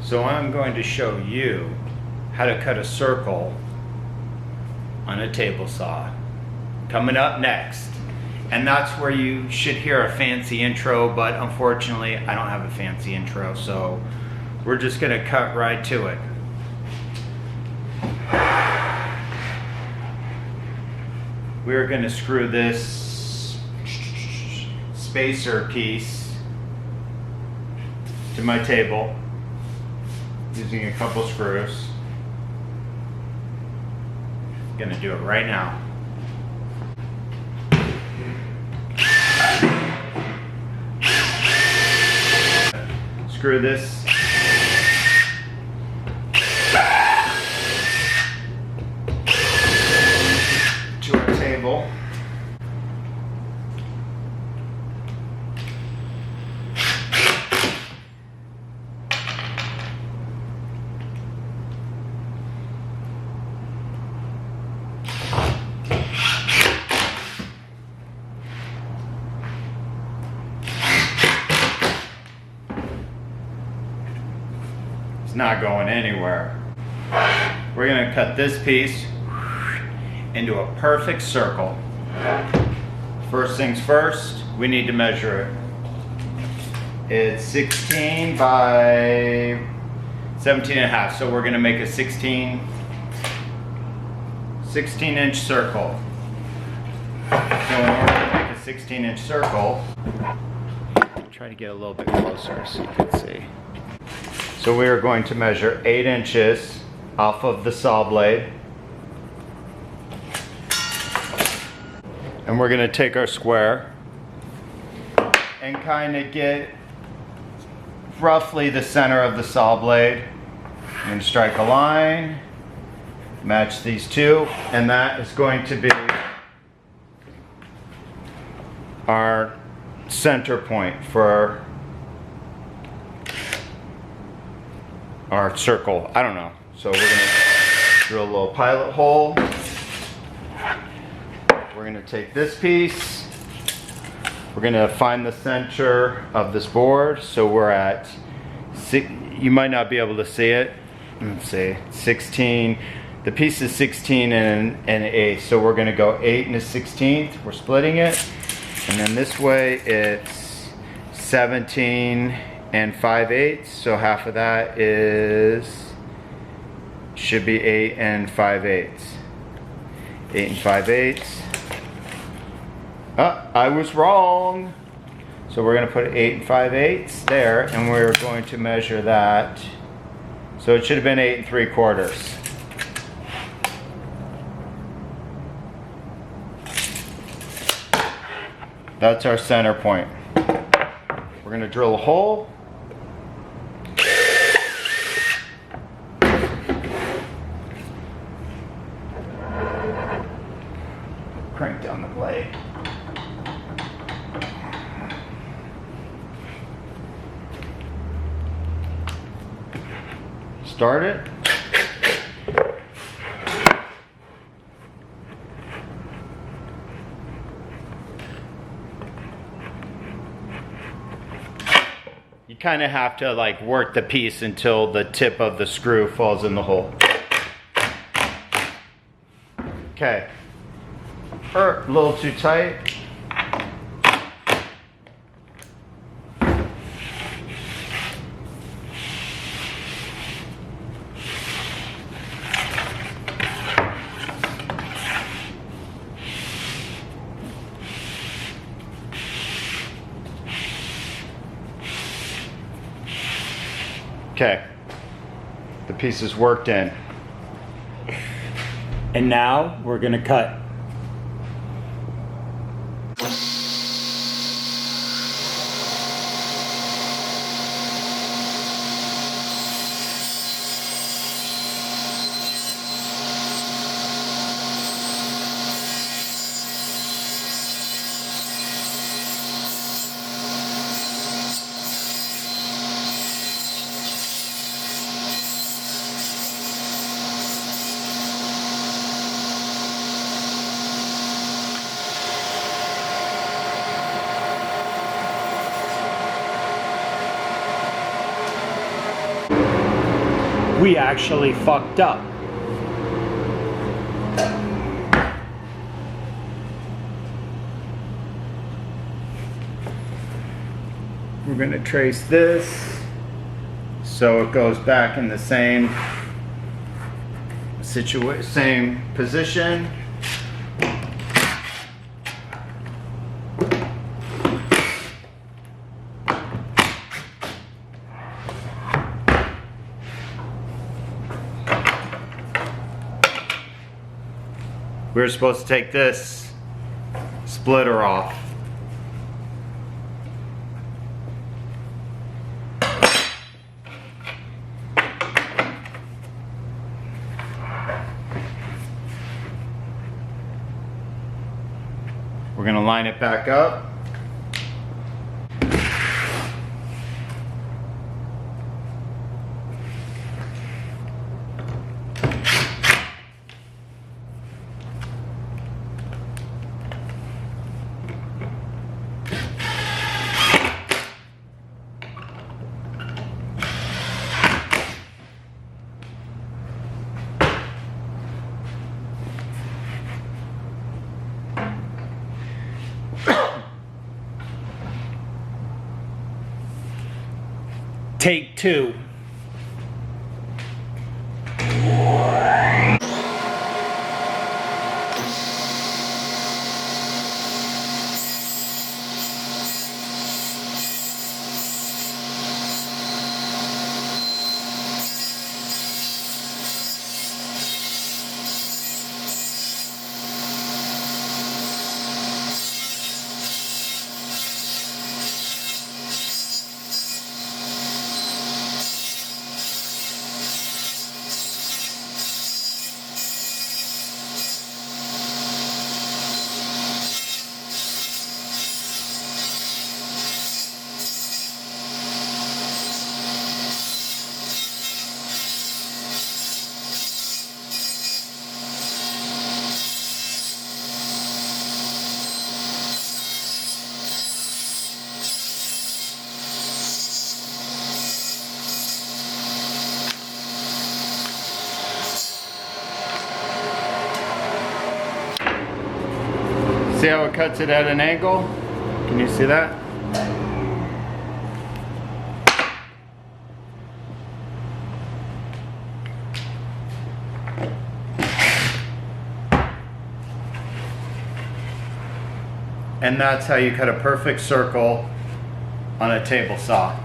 So I'm going to show you how to cut a circle on a table saw. Coming up next. And that's where you should hear a fancy intro, but unfortunately I don't have a fancy intro, so we're just gonna cut right to it. We're gonna screw this spacer piece to my table using a couple screws. Gonna do it right now. Screw this to our table. Not going anywhere. We're going to cut this piece into a perfect circle. First things first, we need to measure it. It's 16 by 17 and a half, so we're going to make a 16 inch circle. So in order to make a 16-inch circle, try to get a little bit closer so you can see. So we are going to measure 8 inches off of the saw blade. And we're going to take our square and kind of get roughly the center of the saw blade. I'm going to strike a line, match these two, and that is going to be our center point for our circle. I don't know. So we're gonna drill a little pilot hole. We're gonna take this piece. We're gonna find the center of this board. So we're at, you might not be able to see it. Let's see, 16. The piece is 16 and an eighth. So we're gonna go 8 and a 16th. We're splitting it. And then this way it's 17 and 5/8, so half of that should be 8 and 5/8. 8 and 5/8. I was wrong. So we're going to put 8 and 5/8 there, and we're going to measure that. So it should have been 8 3/4. That's our center point. We're going to drill a hole. Crank down the blade. Start it. You kind of have to like work the piece until the tip of the screw falls in the hole. Okay. A little too tight. Okay. The piece is worked in. And now we're going to cut. we actually fucked up. We're going to trace this so it goes back in the same same position. We were supposed to take this splitter off. We're going to line it back up. Take two. See how it cuts it at an angle? Can you see that? And that's how you cut a perfect circle on a table saw.